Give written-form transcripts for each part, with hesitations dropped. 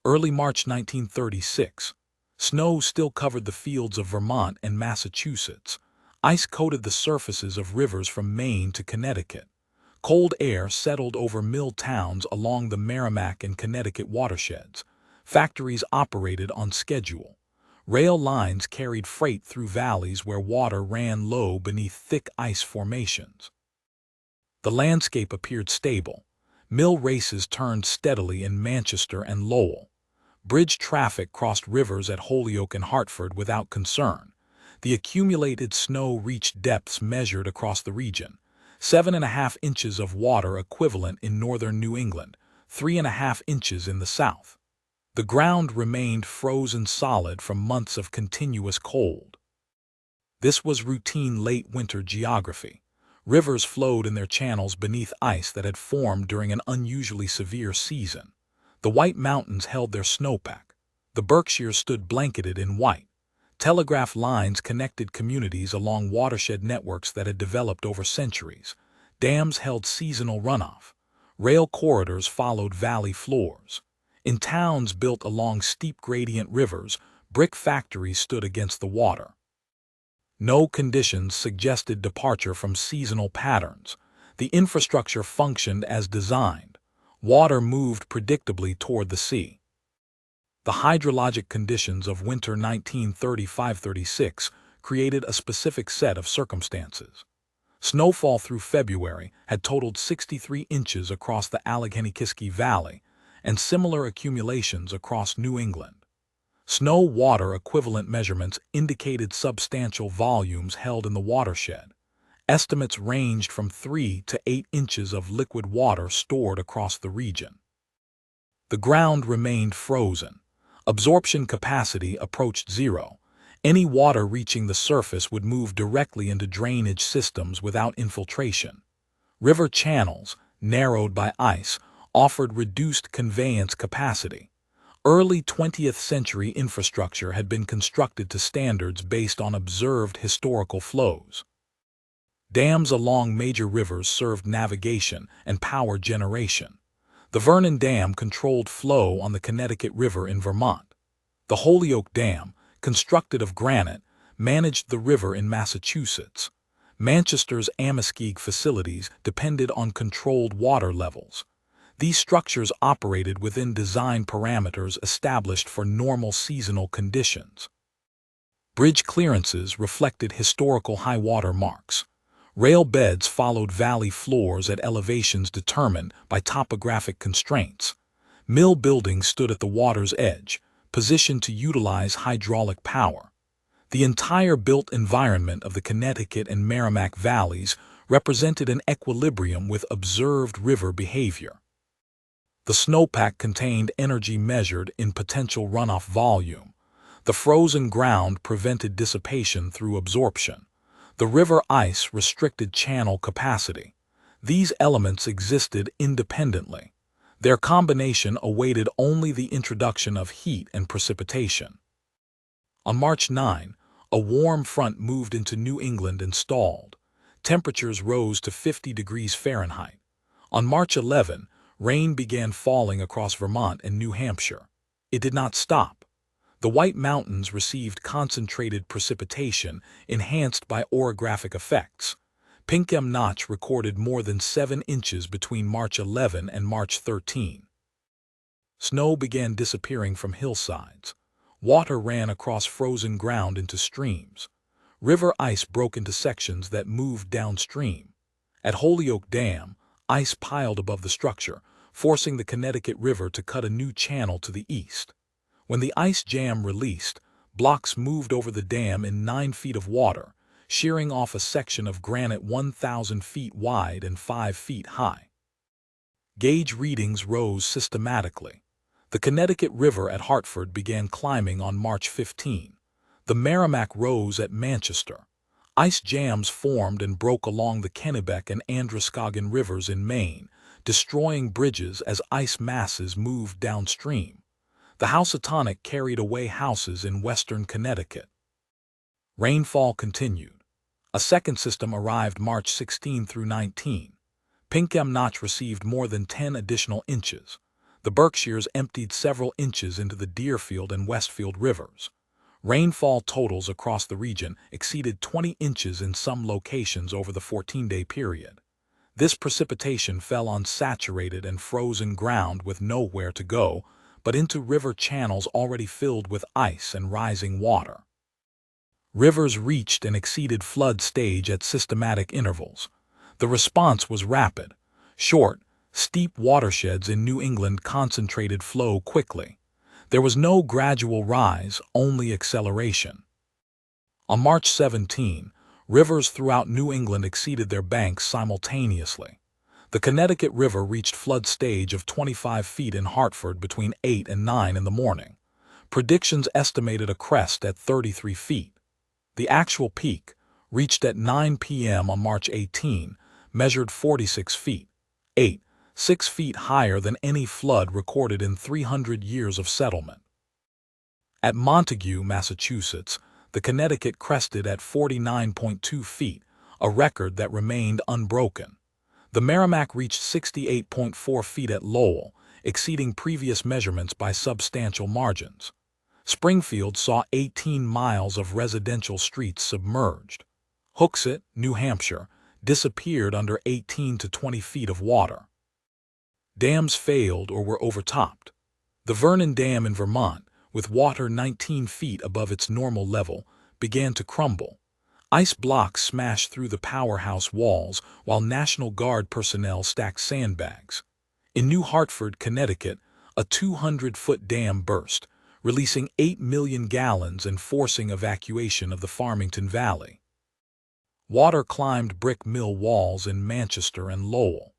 Early March 1936. Snow still covered the fields of Vermont and Massachusetts. Ice coated the surfaces of rivers from Maine to Connecticut. Cold air settled over mill towns along the Merrimack and Connecticut watersheds. Factories operated on schedule. Rail lines carried freight through valleys where water ran low beneath thick ice formations. The landscape appeared stable. Mill races turned steadily in Manchester and Lowell. Bridge traffic crossed rivers at Holyoke and Hartford without concern. The accumulated snow reached depths measured across the region. 7.5 inches of water equivalent in northern New England, 3.5 inches in the south. The ground remained frozen solid from months of continuous cold. This was routine late winter geography. Rivers flowed in their channels beneath ice that had formed during an unusually severe season. The White Mountains held their snowpack. The Berkshires stood blanketed in white. Telegraph lines connected communities along watershed networks that had developed over centuries. Dams held seasonal runoff. Rail corridors followed valley floors. In towns built along steep gradient rivers, brick factories stood against the water. No conditions suggested departure from seasonal patterns. The infrastructure functioned as designed. Water moved predictably toward the sea. The hydrologic conditions of winter 1935-36 created a specific set of circumstances. Snowfall through February had totaled 63 inches across the Allegheny-Kiski Valley, and similar accumulations across New England. Snow water equivalent measurements indicated substantial volumes held in the watershed. Estimates ranged from 3 to 8 inches of liquid water stored across the region. The ground remained frozen. Absorption capacity approached zero. Any water reaching the surface would move directly into drainage systems without infiltration. River channels, narrowed by ice, offered reduced conveyance capacity. Early 20th century infrastructure had been constructed to standards based on observed historical flows. Dams along major rivers served navigation and power generation. The Vernon Dam controlled flow on the Connecticut River in Vermont. The Holyoke Dam, constructed of granite, managed the river in Massachusetts. Manchester's Amoskeag facilities depended on controlled water levels. These structures operated within design parameters established for normal seasonal conditions. Bridge clearances reflected historical high water marks. Rail beds followed valley floors at elevations determined by topographic constraints. Mill buildings stood at the water's edge, positioned to utilize hydraulic power. The entire built environment of the Connecticut and Merrimack valleys represented an equilibrium with observed river behavior. The snowpack contained energy measured in potential runoff volume. The frozen ground prevented dissipation through absorption. The river ice restricted channel capacity. These elements existed independently. Their combination awaited only the introduction of heat and precipitation. On March 9, a warm front moved into New England and stalled. Temperatures rose to 50 degrees Fahrenheit. On March 11, rain began falling across Vermont and New Hampshire. It did not stop. The White Mountains received concentrated precipitation enhanced by orographic effects. Pinkham Notch recorded more than 7 inches between March 11 and March 13. Snow began disappearing from hillsides. Water ran across frozen ground into streams. River ice broke into sections that moved downstream. At Holyoke Dam, ice piled above the structure, forcing the Connecticut River to cut a new channel to the east. When the ice jam released, blocks moved over the dam in 9 feet of water, shearing off a section of granite 1,000 feet wide and 5 feet high. Gauge readings rose systematically. The Connecticut River at Hartford began climbing on March 15. The Merrimack rose at Manchester. Ice jams formed and broke along the Kennebec and Androscoggin rivers in Maine, destroying bridges as ice masses moved downstream. The Housatonic carried away houses in western Connecticut. Rainfall continued. A second system arrived March 16 through 19. Pinkham Notch received more than 10 additional inches. The Berkshires emptied several inches into the Deerfield and Westfield rivers. Rainfall totals across the region exceeded 20 inches in some locations over the 14-day period. This precipitation fell on saturated and frozen ground with nowhere to go, but into river channels already filled with ice and rising water. Rivers reached and exceeded flood stage at systematic intervals. The response was rapid. Short, steep watersheds in New England concentrated flow quickly. There was no gradual rise, only acceleration. On March 17, rivers throughout New England exceeded their banks simultaneously. The Connecticut River reached flood stage of 25 feet in Hartford between 8 and 9 in the morning. Predictions estimated a crest at 33 feet. The actual peak, reached at 9 p.m. on March 18, measured 46 feet, 6 feet higher than any flood recorded in 300 years of settlement. At Montague, Massachusetts, the Connecticut crested at 49.2 feet, a record that remained unbroken. The Merrimack reached 68.4 feet at Lowell, exceeding previous measurements by substantial margins. Springfield saw 18 miles of residential streets submerged. Hooksett, New Hampshire, disappeared under 18 to 20 feet of water. Dams failed or were overtopped. The Vernon Dam in Vermont, with water 19 feet above its normal level, began to crumble. Ice blocks smashed through the powerhouse walls while National Guard personnel stacked sandbags. In New Hartford, Connecticut, a 200-foot dam burst, releasing 8 million gallons and forcing evacuation of the Farmington Valley. Water climbed brick mill walls in Manchester and Lowell.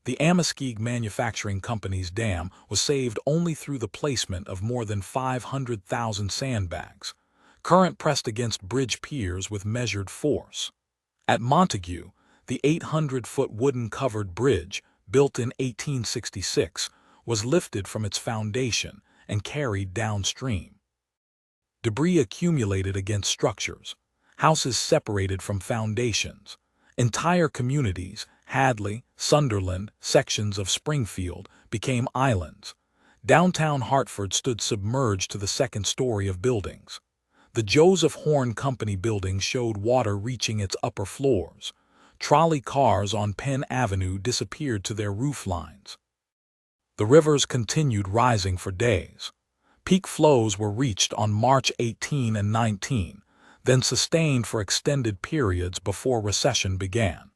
The Ameskeag Manufacturing Company's dam was saved only through the placement of more than 500,000 sandbags. Current pressed against bridge piers with measured force. At Montague, the 800-foot wooden-covered bridge, built in 1866, was lifted from its foundation and carried downstream. Debris accumulated against structures. Houses separated from foundations. Entire communities, Hadley, Sunderland, sections of Springfield, became islands. Downtown Hartford stood submerged to the second story of buildings. The Joseph Horn Company building showed water reaching its upper floors. Trolley cars on Penn Avenue disappeared to their roof lines. The rivers continued rising for days. Peak flows were reached on March 18 and 19, then sustained for extended periods before recession began.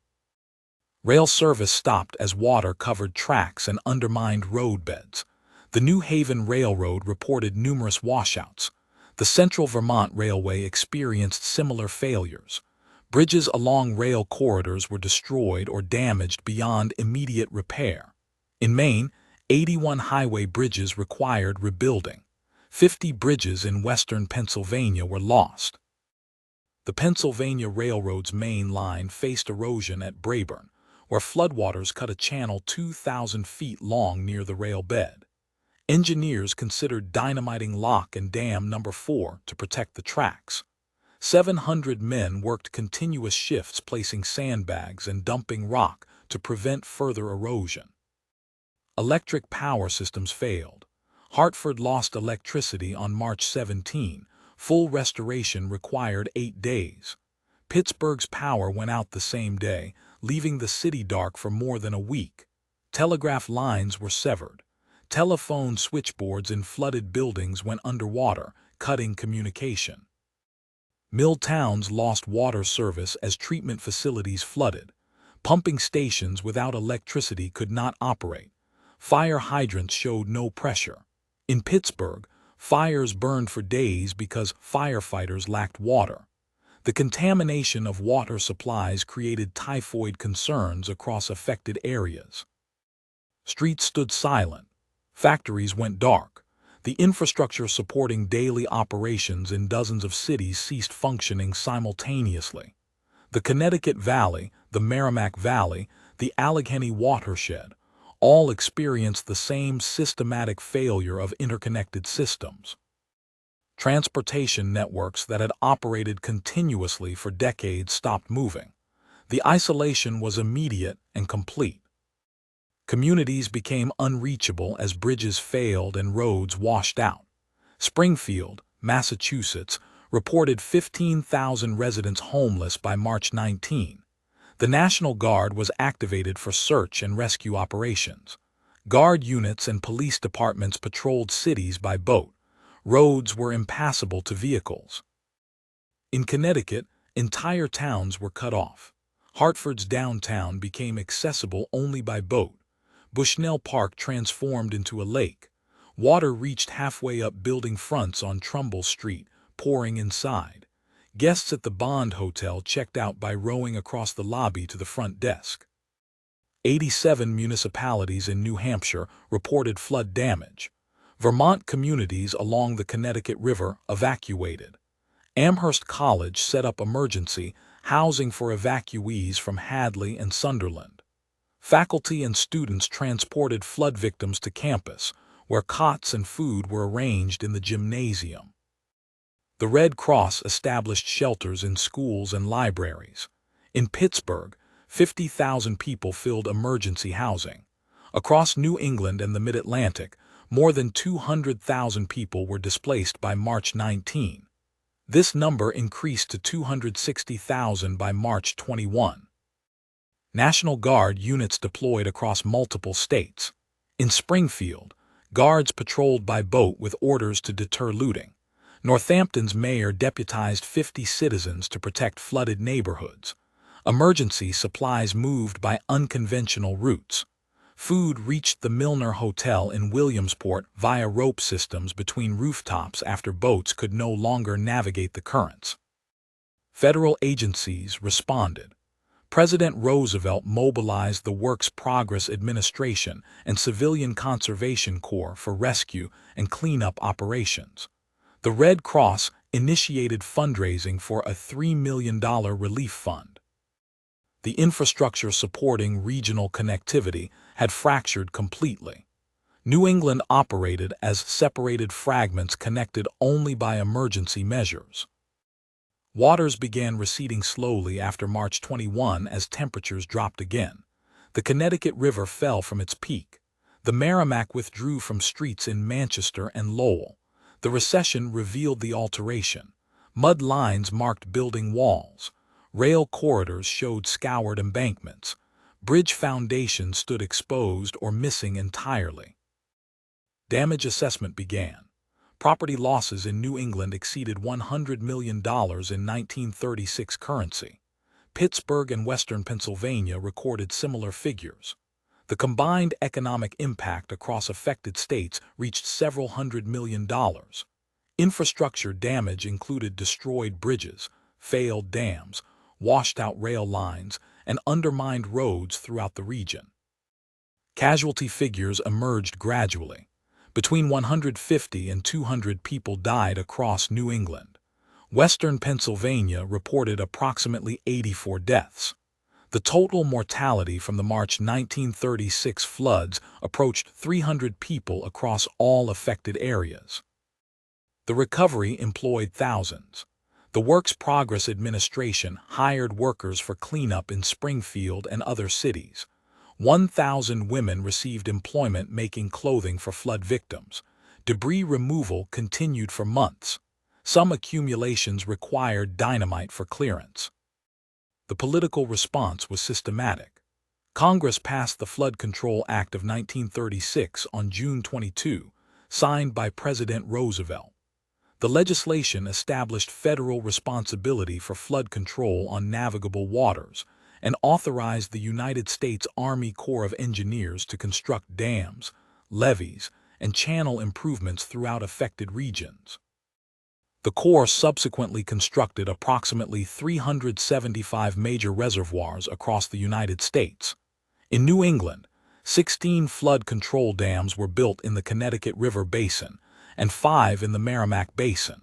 Rail service stopped as water covered tracks and undermined roadbeds. The New Haven Railroad reported numerous washouts. The Central Vermont Railway experienced similar failures. Bridges along rail corridors were destroyed or damaged beyond immediate repair. In Maine, 81 highway bridges required rebuilding. 50 bridges in western Pennsylvania were lost. The Pennsylvania Railroad's main line faced erosion at Braeburn, where floodwaters cut a channel 2,000 feet long near the rail bed. Engineers considered dynamiting Lock and Dam No. 4 to protect the tracks. 700 men worked continuous shifts placing sandbags and dumping rock to prevent further erosion. Electric power systems failed. Hartford lost electricity on March 17. Full restoration required 8 days. Pittsburgh's power went out the same day, leaving the city dark for more than a week. Telegraph lines were severed. Telephone switchboards in flooded buildings went underwater, cutting communication. Mill towns lost water service as treatment facilities flooded. Pumping stations without electricity could not operate. Fire hydrants showed no pressure. In Pittsburgh, fires burned for days because firefighters lacked water. The contamination of water supplies created typhoid concerns across affected areas. Streets stood silent. Factories went dark. The infrastructure supporting daily operations in dozens of cities ceased functioning simultaneously. The Connecticut Valley, the Merrimack Valley, the Allegheny watershed, all experienced the same systematic failure of interconnected systems. Transportation networks that had operated continuously for decades stopped moving. The isolation was immediate and complete. Communities became unreachable as bridges failed and roads washed out. Springfield, Massachusetts, reported 15,000 residents homeless by March 19. The National Guard was activated for search and rescue operations. Guard units and police departments patrolled cities by boat. Roads were impassable to vehicles. In Connecticut, entire towns were cut off. Hartford's downtown became accessible only by boat. Bushnell Park transformed into a lake. Water reached halfway up building fronts on Trumbull Street, pouring inside. Guests at the Bond Hotel checked out by rowing across the lobby to the front desk. 87 municipalities in New Hampshire reported flood damage. Vermont communities along the Connecticut River evacuated. Amherst College set up emergency housing for evacuees from Hadley and Sunderland. Faculty and students transported flood victims to campus, where cots and food were arranged in the gymnasium. The Red Cross established shelters in schools and libraries. In Pittsburgh, 50,000 people filled emergency housing. Across New England and the Mid-Atlantic, more than 200,000 people were displaced by March 19. This number increased to 260,000 by March 21. National Guard units deployed across multiple states. In Springfield, guards patrolled by boat with orders to deter looting. Northampton's mayor deputized 50 citizens to protect flooded neighborhoods. Emergency supplies moved by unconventional routes. Food reached the Milner Hotel in Williamsport via rope systems between rooftops after boats could no longer navigate the currents. Federal agencies responded. President Roosevelt mobilized the Works Progress Administration and Civilian Conservation Corps for rescue and cleanup operations. The Red Cross initiated fundraising for a $3 million relief fund. The infrastructure supporting regional connectivity had fractured completely. New England operated as separated fragments connected only by emergency measures. Waters began receding slowly after March 21 as temperatures dropped again. The Connecticut River fell from its peak. The Merrimack withdrew from streets in Manchester and Lowell. The recession revealed the alteration. Mud lines marked building walls. Rail corridors showed scoured embankments. Bridge foundations stood exposed or missing entirely. Damage assessment began. Property losses in New England exceeded $100 million in 1936 currency. Pittsburgh and western Pennsylvania recorded similar figures. The combined economic impact across affected states reached several $100 million. Infrastructure damage included destroyed bridges, failed dams, washed-out rail lines, and undermined roads throughout the region. Casualty figures emerged gradually. Between 150 and 200 people died across New England. Western Pennsylvania reported approximately 84 deaths. The total mortality from the March 1936 floods approached 300 people across all affected areas. The recovery employed thousands. The Works Progress Administration hired workers for cleanup in Springfield and other cities. 1,000 women received employment making clothing for flood victims. Debris removal continued for months. Some accumulations required dynamite for clearance. The political response was systematic. Congress passed the Flood Control Act of 1936 on June 22, signed by President Roosevelt. The legislation established federal responsibility for flood control on navigable waters and authorized the United States Army Corps of Engineers to construct dams, levees, and channel improvements throughout affected regions. The Corps subsequently constructed approximately 375 major reservoirs across the United States. In New England, 16 flood control dams were built in the Connecticut River Basin and 5 in the Merrimack Basin.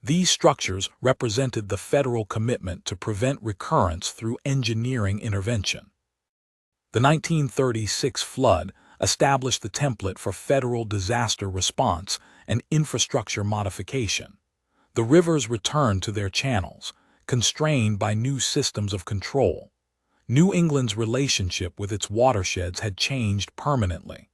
These structures represented the federal commitment to prevent recurrence through engineering intervention. The 1936 flood established the template for federal disaster response and infrastructure modification. The rivers returned to their channels, constrained by new systems of control. New England's relationship with its watersheds had changed permanently.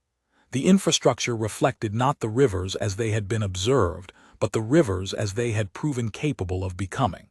The infrastructure reflected not the rivers as they had been observed, but the rivers as they had proven capable of becoming.